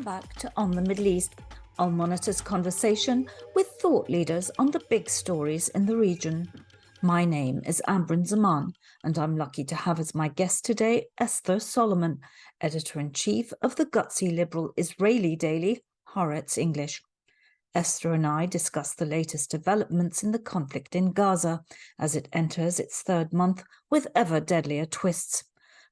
Welcome back to On the Middle East, Al Monitor's conversation with thought leaders on the big stories in the region. My name is Ambryn Zaman, and I'm lucky to have as my guest today Esther Solomon, editor-in-chief of the gutsy liberal Israeli daily Haaretz English. Esther and I discuss the latest developments in the conflict in Gaza as it enters its third month with ever deadlier twists.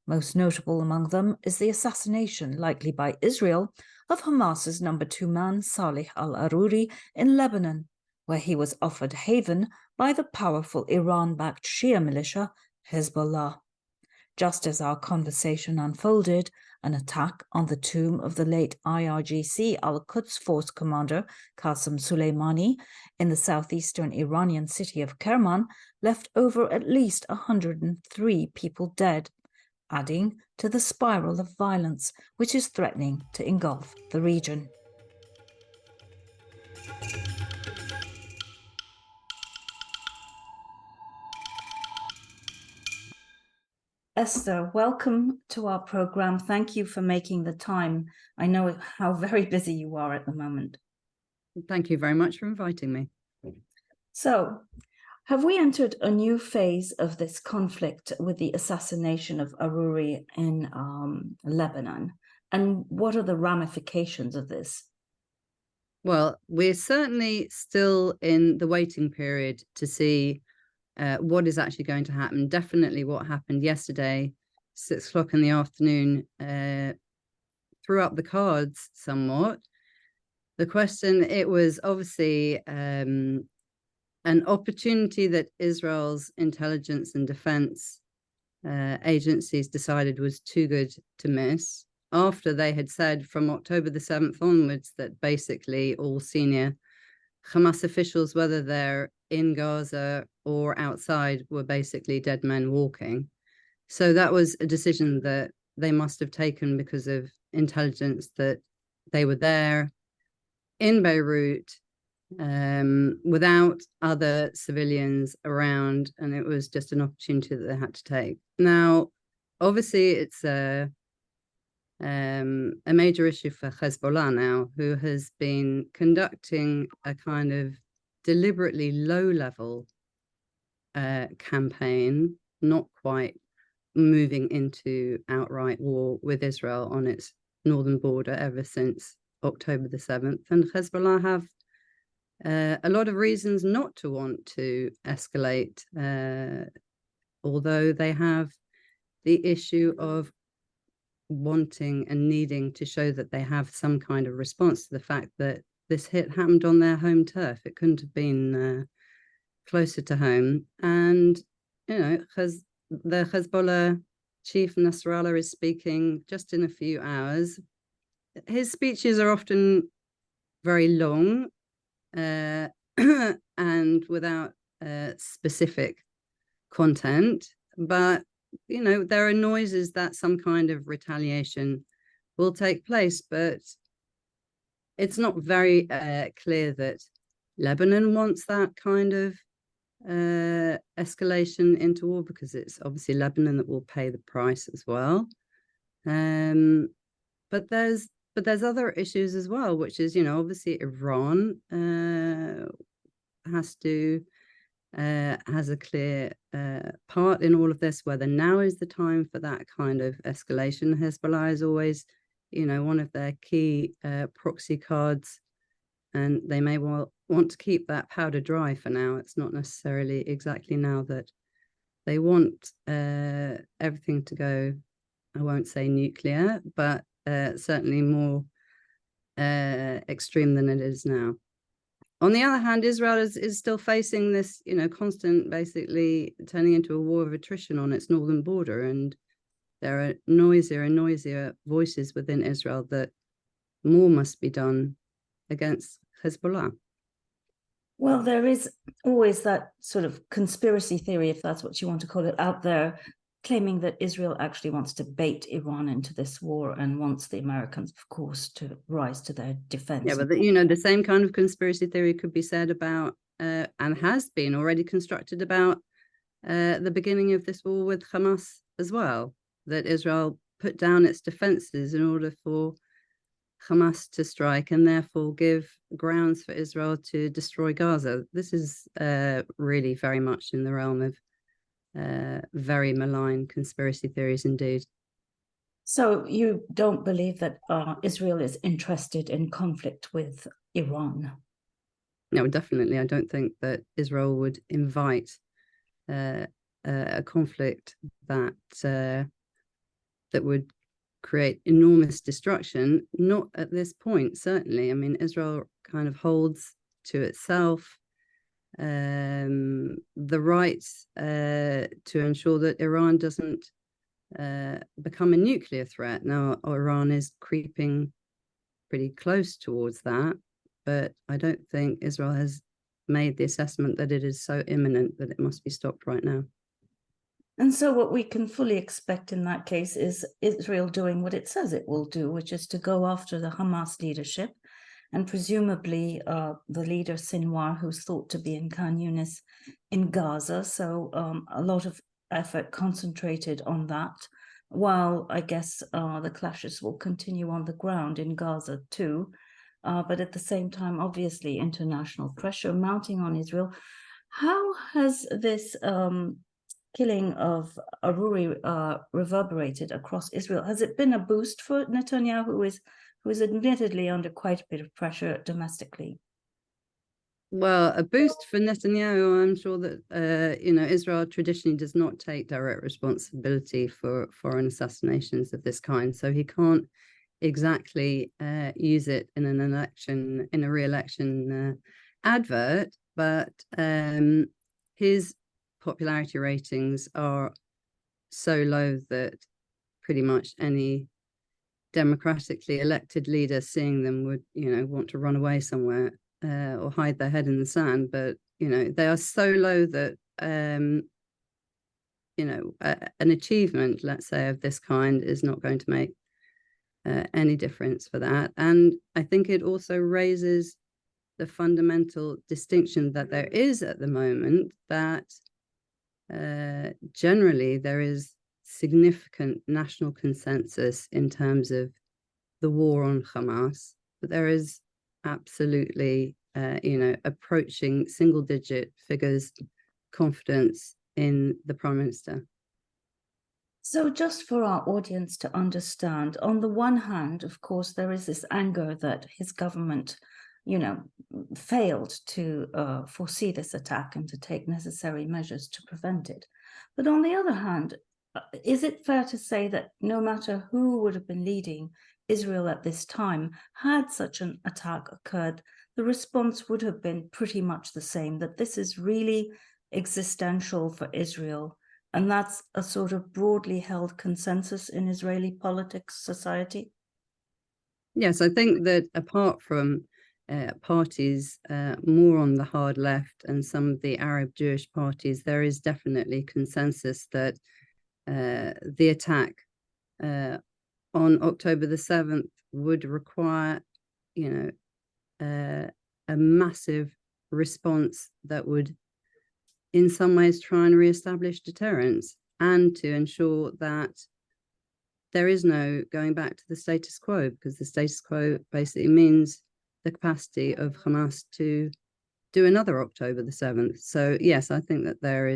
Most notable among them is the assassination, likely by Israel, of Hamas's number 2 man Saleh al-Aruri in Lebanon, where he was offered haven by the powerful Iran-backed Shia militia Hezbollah. Just as our conversation unfolded, an attack on the tomb of the late IRGC Al-Quds force commander Qasem Soleimani in the southeastern Iranian city of Kerman left over at least 103 people dead, adding to the spiral of violence which is threatening to engulf the region. Esther, welcome to our program. Thank you for making the time. I know how very busy you are at the moment. Thank you very much for inviting me. So, have we entered a new phase of this conflict with the assassination of Aruri in Lebanon? And what are the ramifications of this? Well, we're certainly still in the waiting period to see what is actually going to happen. Definitely what happened yesterday, 6 o'clock in the afternoon, threw up the cards somewhat. The question, it was obviously an opportunity that Israel's intelligence and defense agencies decided was too good to miss, after they had said from October the 7th onwards that basically all senior Hamas officials, whether they're in Gaza or outside, were basically dead men walking. So that was a decision that they must have taken because of intelligence that they were there in Beirut without other civilians around, and it was just an opportunity that they had to take. Now, obviously, it's a major issue for Hezbollah now, who has been conducting a kind of deliberately low-level campaign, not quite moving into outright war with Israel on its northern border ever since October the 7th. And Hezbollah have a lot of reasons not to want to escalate, although they have the issue of wanting and needing to show that they have some kind of response to the fact that this hit happened on their home turf. It couldn't have been closer to home. And, you know, the Hezbollah chief Nasrallah is speaking just in a few hours. His speeches are often very long and without specific content, but you know, there are noises that some kind of retaliation will take place, but it's not very clear that Lebanon wants that kind of escalation into war, because it's obviously Lebanon that will pay the price as well. But there's other issues as well, which is, you know, obviously Iran has a clear part in all of this, whether now is the time for that kind of escalation. Hezbollah is always, you know, one of their key proxy cards, and they may well want to keep that powder dry for now. It's not necessarily exactly now that they want everything to go, I won't say nuclear, but certainly more extreme than it is now. On the other hand, Israel is still facing this, you know, constant, basically turning into a war of attrition on its northern border. And there are noisier and noisier voices within Israel that more must be done against Hezbollah. Well, there is always that sort of conspiracy theory, if that's what you want to call it, out there, claiming that Israel actually wants to bait Iran into this war and wants the Americans, of course, to rise to their defense. Yeah, but you know, the same kind of conspiracy theory could be said about, and has been already constructed about, the beginning of this war with Hamas as well, that Israel put down its defenses in order for Hamas to strike and therefore give grounds for Israel to destroy Gaza. This is really very much in the realm of very malign conspiracy theories indeed. So you don't believe that Israel is interested in conflict with Iran? No, definitely. I don't think that Israel would invite a conflict that that would create enormous destruction. Not at this point, certainly. I mean, Israel kind of holds to itself the right to ensure that Iran doesn't become a nuclear threat. Now, Iran is creeping pretty close towards that, but I don't think Israel has made the assessment that it is so imminent that it must be stopped right now. And so what we can fully expect in that case is Israel doing what it says it will do, which is to go after the Hamas leadership, and presumably the leader Sinwar, who's thought to be in Khan Yunis in Gaza. So a lot of effort concentrated on that, while I guess the clashes will continue on the ground in Gaza too. But at the same time, obviously, international pressure mounting on Israel. How has this killing of Aruri reverberated across Israel? Has it been a boost for Netanyahu, who is admittedly under quite a bit of pressure domestically? Well, a boost for Netanyahu. I'm sure that Israel traditionally does not take direct responsibility for foreign assassinations of this kind, so he can't exactly use it in an election, in a re-election advert. But his popularity ratings are so low that pretty much any democratically elected leader seeing them would, want to run away somewhere or hide their head in the sand. But, they are so low that, an achievement, let's say, of this kind is not going to make any difference for that. And I think it also raises the fundamental distinction that there is at the moment, that generally there is significant national consensus in terms of the war on Hamas, but there is absolutely, approaching single-digit figures confidence in the Prime Minister. So just for our audience to understand, on the one hand, of course, there is this anger that his government, failed to foresee this attack and to take necessary measures to prevent it. But on the other hand, is it fair to say that no matter who would have been leading Israel at this time, had such an attack occurred, the response would have been pretty much the same, that this is really existential for Israel? And that's a sort of broadly held consensus in Israeli politics, society? Yes, I think that apart from parties more on the hard left and some of the Arab Jewish parties, there is definitely consensus that the attack on October the 7th would require, a massive response that would in some ways try and re-establish deterrence and to ensure that there is no going back to the status quo, because the status quo basically means the capacity of Hamas to do another October the 7th. So yes, I think that there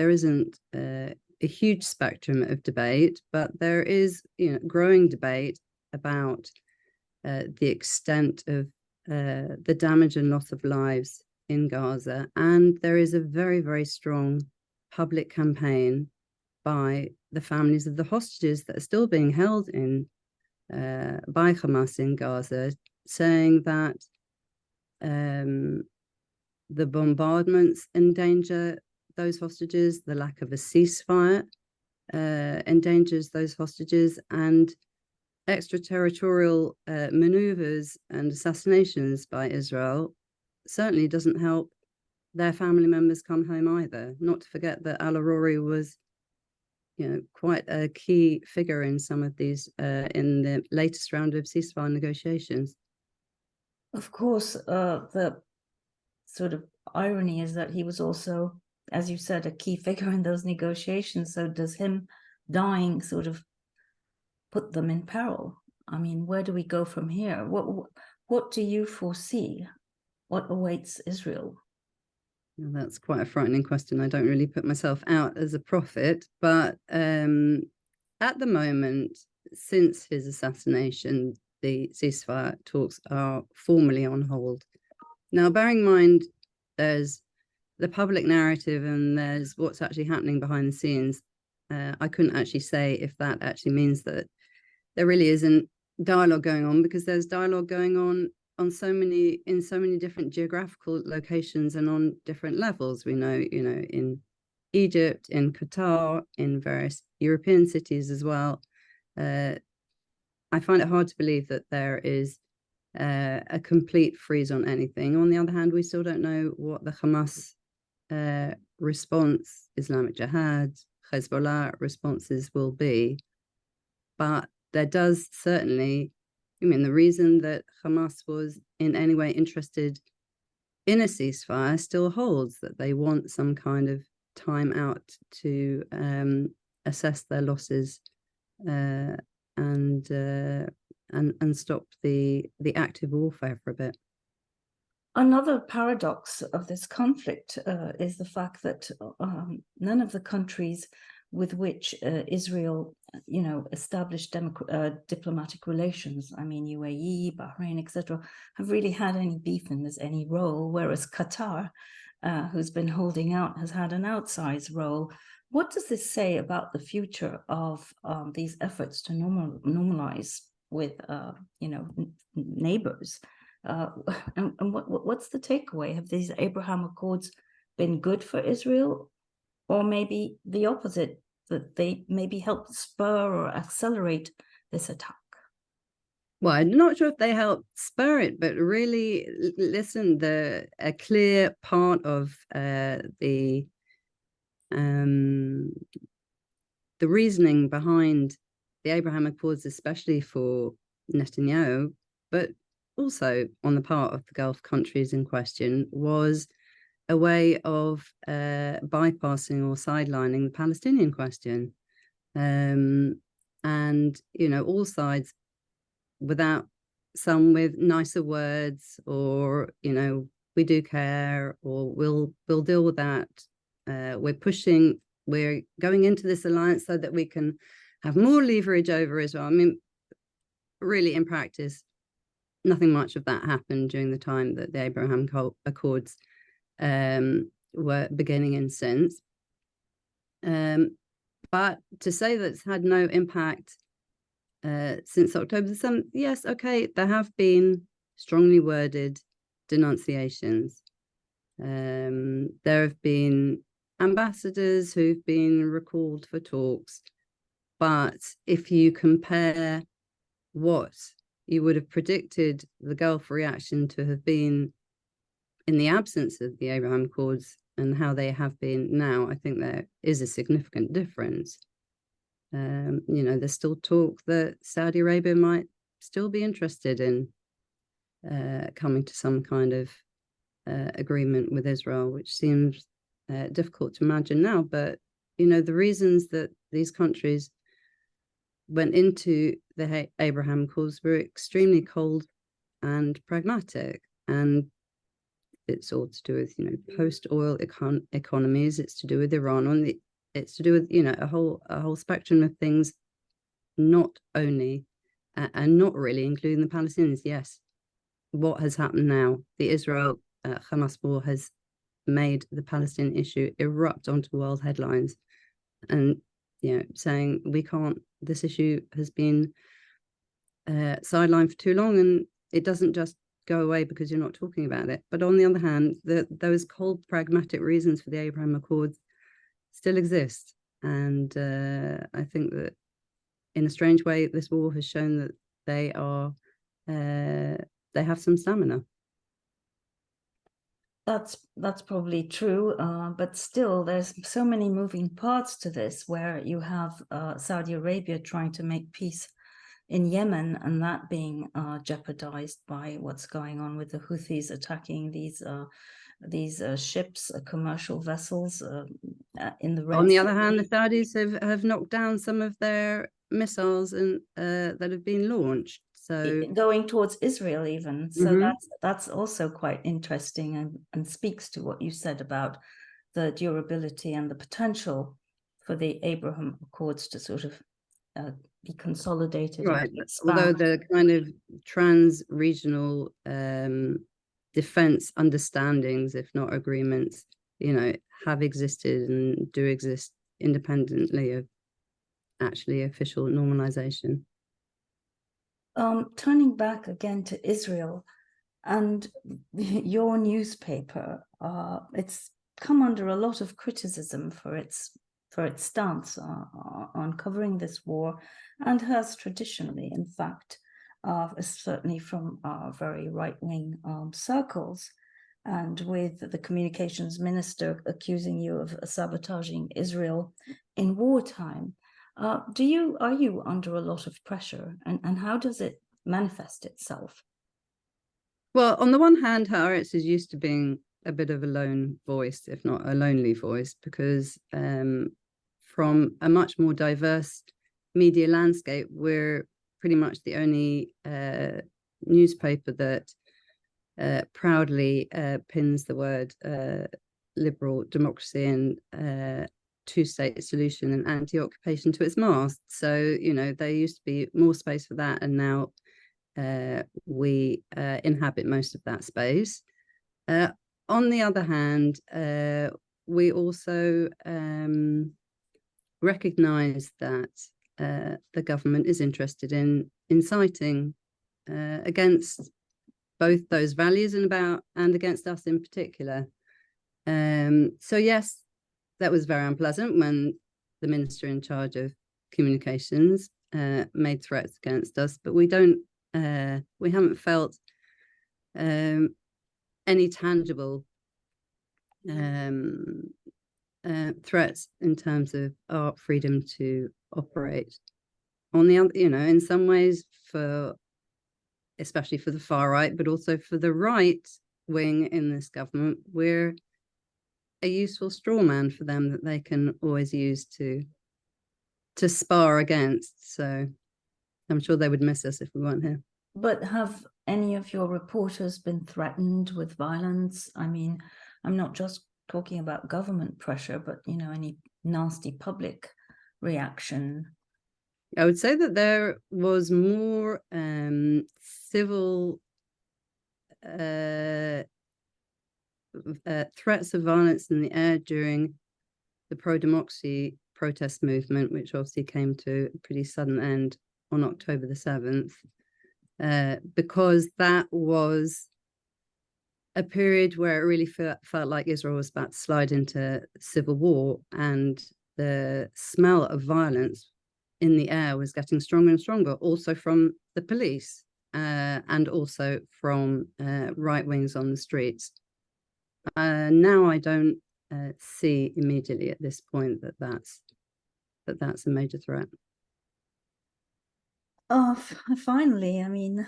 isn't a huge spectrum of debate, but there is growing debate about the extent of the damage and loss of lives in Gaza. And there is a very, very strong public campaign by the families of the hostages that are still being held in by Hamas in Gaza, saying that the bombardments endanger those hostages, the lack of a ceasefire endangers those hostages, and extraterritorial maneuvers and assassinations by Israel certainly doesn't help their family members come home either. Not to forget that al-Aruri was, quite a key figure in some of these in the latest round of ceasefire negotiations. Of course, the sort of irony is that he was also, as you said, a key figure in those negotiations. So does him dying sort of put them in peril? I mean, where do we go from here? What do you foresee? What awaits Israel? Well, that's quite a frightening question. I don't really put myself out as a prophet, but at the moment, since his assassination, the ceasefire talks are formally on hold. Now, bearing in mind, there's the public narrative and there's what's actually happening behind the scenes. I couldn't actually say if that actually means that there really isn't dialogue going on, because there's dialogue going on in so many different geographical locations and on different levels. We know, in Egypt, in Qatar, in various European cities as well. I find it hard to believe that there is a complete freeze on anything. On the other hand, we still don't know what the Hamas response, Islamic Jihad, Hezbollah responses will be. But there does certainly, the reason that Hamas was in any way interested in a ceasefire still holds, that they want some kind of time out to assess their losses and stop the active warfare for a bit. Another paradox of this conflict is the fact that none of the countries with which Israel, established diplomatic relations, I mean, UAE, Bahrain, etc., have really had any beef in this, any role, whereas Qatar, who's been holding out, has had an outsized role. What does this say about the future of these efforts to normalize with, neighbors? And what's the takeaway? Have these Abraham Accords been good for Israel, or maybe the opposite, that they maybe help spur or accelerate this attack? Well, I'm not sure if they help spur it, but really, listen, a clear part of the reasoning behind the Abraham Accords, especially for Netanyahu, but also on the part of the Gulf countries in question, was a way of bypassing or sidelining the Palestinian question. And, all sides, without some with nicer words, or, we do care, or we'll deal with that. We're going into this alliance so that we can have more leverage over Israel. I mean, really, in practice, nothing much of that happened during the time that the Abraham Accords were beginning in since. But to say that it's had no impact since October, yes, okay, there have been strongly worded denunciations. There have been ambassadors who've been recalled for talks. But if you compare what you would have predicted the Gulf reaction to have been in the absence of the Abraham Accords and how they have been now, I think there is a significant difference. There's still talk that Saudi Arabia might still be interested in coming to some kind of agreement with Israel, which seems difficult to imagine now. But, the reasons that these countries went into the Abraham Accords were extremely cold and pragmatic. And it's all to do with, post-oil economies. It's to do with Iran. It's to do with, a whole spectrum of things, not only and not really including the Palestinians. Yes, what has happened now? The Israel-Hamas war has made the Palestinian issue erupt onto world headlines, and saying this issue has been sidelined for too long, and it doesn't just go away because you're not talking about it. But on the other hand, those cold pragmatic reasons for the Abraham Accords still exist, and I think that in a strange way this war has shown that they have some stamina. That's probably true, but still there's so many moving parts to this, where you have Saudi Arabia trying to make peace in Yemen, and that being jeopardized by what's going on with the Houthis attacking these ships, commercial vessels in the Red Sea. On the other hand, the Saudis have knocked down some of their missiles and that have been launched. So going towards Israel even. So that's also quite interesting and speaks to what you said about the durability and the potential for the Abraham Accords to sort of be consolidated right. and expand. Although the kind of trans-regional defense understandings, if not agreements, have existed and do exist independently of actually official normalization. Turning back again to Israel and your newspaper, it's come under a lot of criticism for its stance on covering this war, and has traditionally, in fact, certainly from very right-wing circles, and with the communications minister accusing you of sabotaging Israel in wartime. Are you under a lot of pressure, and how does it manifest itself? Well, on the one hand, Haaretz is used to being a bit of a lone voice, if not a lonely voice, because from a much more diverse media landscape, we're pretty much the only newspaper that proudly pins the word liberal democracy and two-state solution and anti-occupation to its mast. So, there used to be more space for that, and now we inhabit most of that space. On the other hand, we also recognize that the government is interested in inciting against both those values and against us in particular. So yes, that was very unpleasant when the minister in charge of communications made threats against us, but we haven't felt any tangible threats in terms of our freedom to operate. On the other, in some ways, especially for the far right, but also for the right wing in this government, we're a useful straw man for them that they can always use to spar against. So I'm sure they would miss us if we weren't here. But have any of your reporters been threatened with violence? I mean, I'm not just talking about government pressure, but, any nasty public reaction. I would say that there was more civil threats of violence in the air during the pro-democracy protest movement, which obviously came to a pretty sudden end on October the 7th, because that was a period where it really felt like Israel was about to slide into civil war, and the smell of violence in the air was getting stronger and stronger, also from the police and also from right wings on the streets. Now I don't see immediately at this point that's a major threat. Finally, I mean,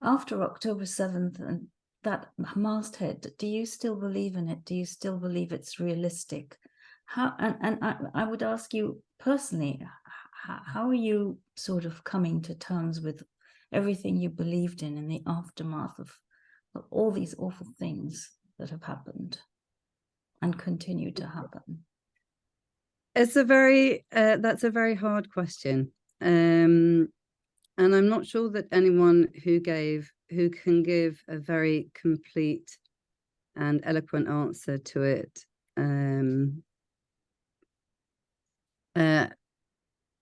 after October 7th and that Hamas hit, do you still believe in it? Do you still believe it's realistic? I would ask you personally, how are you sort of coming to terms with everything you believed in the aftermath of all these awful things that have happened and continue to happen? It's that's a very hard question. And I'm not sure that anyone who can give a very complete and eloquent answer to it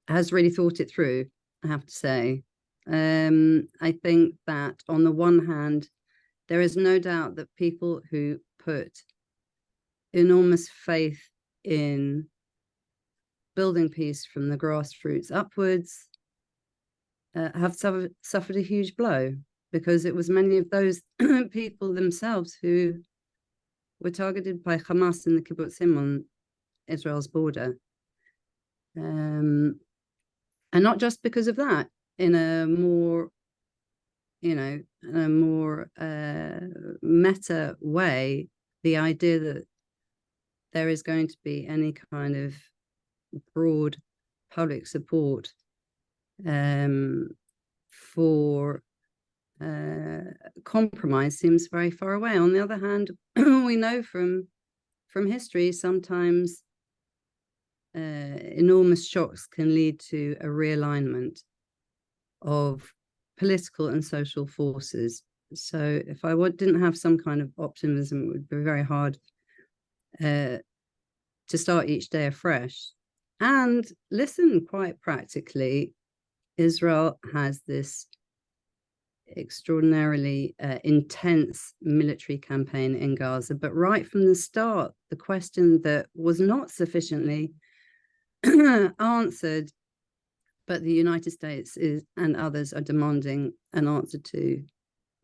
has really thought it through, I have to say. I think that on the one hand, there is no doubt that people who put enormous faith in building peace from the grassroots upwards have suffered a huge blow, because it was many of those people themselves who were targeted by Hamas in the kibbutzim on Israel's border. And not just because of that, in a more, meta way, the idea that there is going to be any kind of broad public support for compromise seems very far away. On the other hand, we know from history sometimes enormous shocks can lead to a realignment of political and social forces. So if I didn't have some kind of optimism, it would be very hard to start each day afresh. And listen, quite practically, Israel has this extraordinarily intense military campaign in Gaza. But right from the start, the question that was not sufficiently answered, but the United States and others are demanding an answer to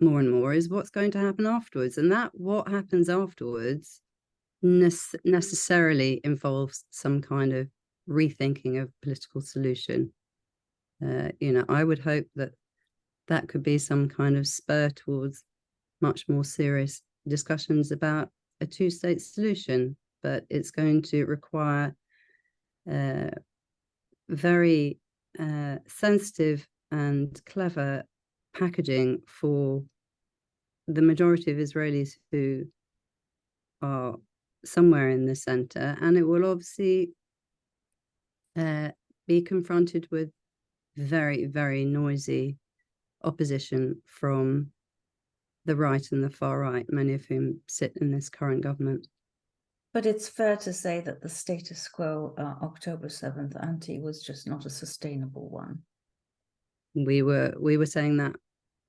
more and more, is what's going to happen afterwards. And that what happens afterwards necessarily involves some kind of rethinking of political solution. I would hope that could be some kind of spur towards much more serious discussions about a two-state solution, but it's going to require very sensitive and clever packaging for the majority of Israelis who are somewhere in the center, and it will obviously be confronted with very, very noisy opposition from the right and the far right, many of whom sit in this current government. But it's fair to say that the status quo October 7th ante was just not a sustainable one. We were saying that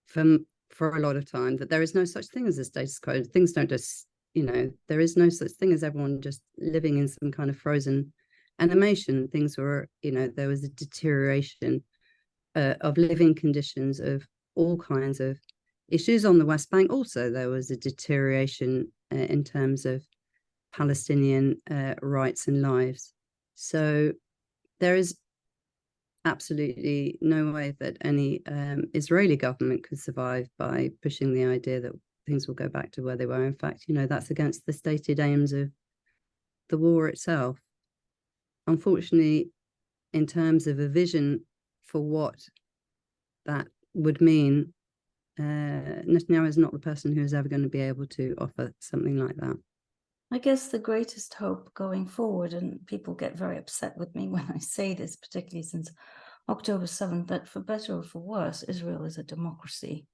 for a lot of time, that there is no such thing as a status quo. Things don't just, there is no such thing as everyone just living in some kind of frozen animation. Things were, there was a deterioration of living conditions, of all kinds of issues on the West Bank. Also, there was a deterioration in terms of Palestinian rights and lives. So there is absolutely no way that any Israeli government could survive by pushing the idea that things will go back to where they were. In fact, that's against the stated aims of the war itself. Unfortunately, in terms of a vision for what that would mean, Netanyahu is not the person who is ever going to be able to offer something like that. I guess the greatest hope going forward, and people get very upset with me when I say this, particularly since October 7th, that for better or for worse, Israel is a democracy.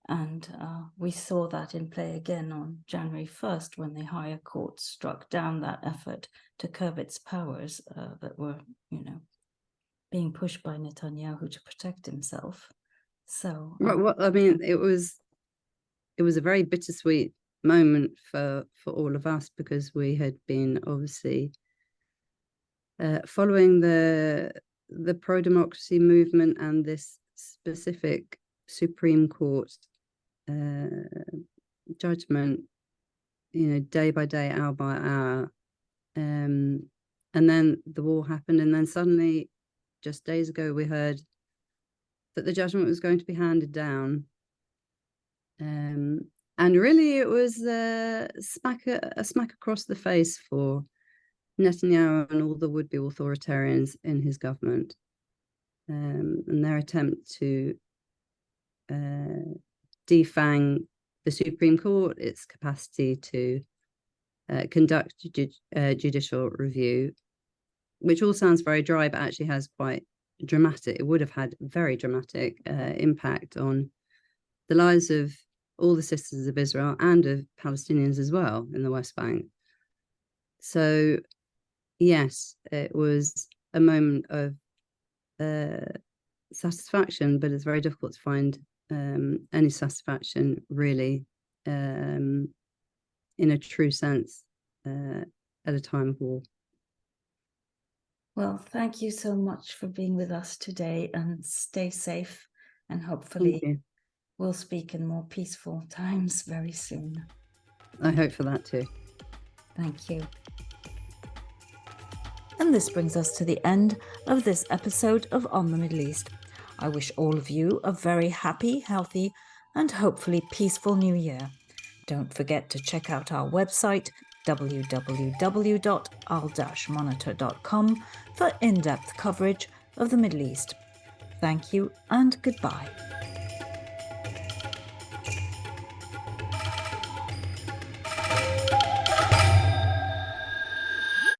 And we saw that in play again on January 1st, when the higher court struck down that effort to curb its powers that were, being pushed by Netanyahu to protect himself. So, well, I mean, it was a very bittersweet moment for all of us, because we had been obviously following the pro-democracy movement and this specific Supreme Court judgment, day by day, hour by hour, and then the war happened, and then suddenly, just days ago, we heard that the judgment was going to be handed down. And really, it was a smack across the face for Netanyahu and all the would-be authoritarians in his government, and their attempt to defang the Supreme Court, its capacity to conduct judicial review, which all sounds very dry, but actually has quite dramatic. It would have had very dramatic impact on the lives of all the citizens of Israel and of Palestinians as well in the West Bank. So, yes, it was a moment of satisfaction, but it's very difficult to find any satisfaction, really, in a true sense, at a time of war. Well, thank you so much for being with us today, and stay safe, and hopefully we'll speak in more peaceful times very soon. I hope for that too. Thank you. And this brings us to the end of this episode of On the Middle East. I wish all of you a very happy, healthy, and hopefully peaceful new year. Don't forget to check out our website, www.al-monitor.com, for in-depth coverage of the Middle East. Thank you and goodbye.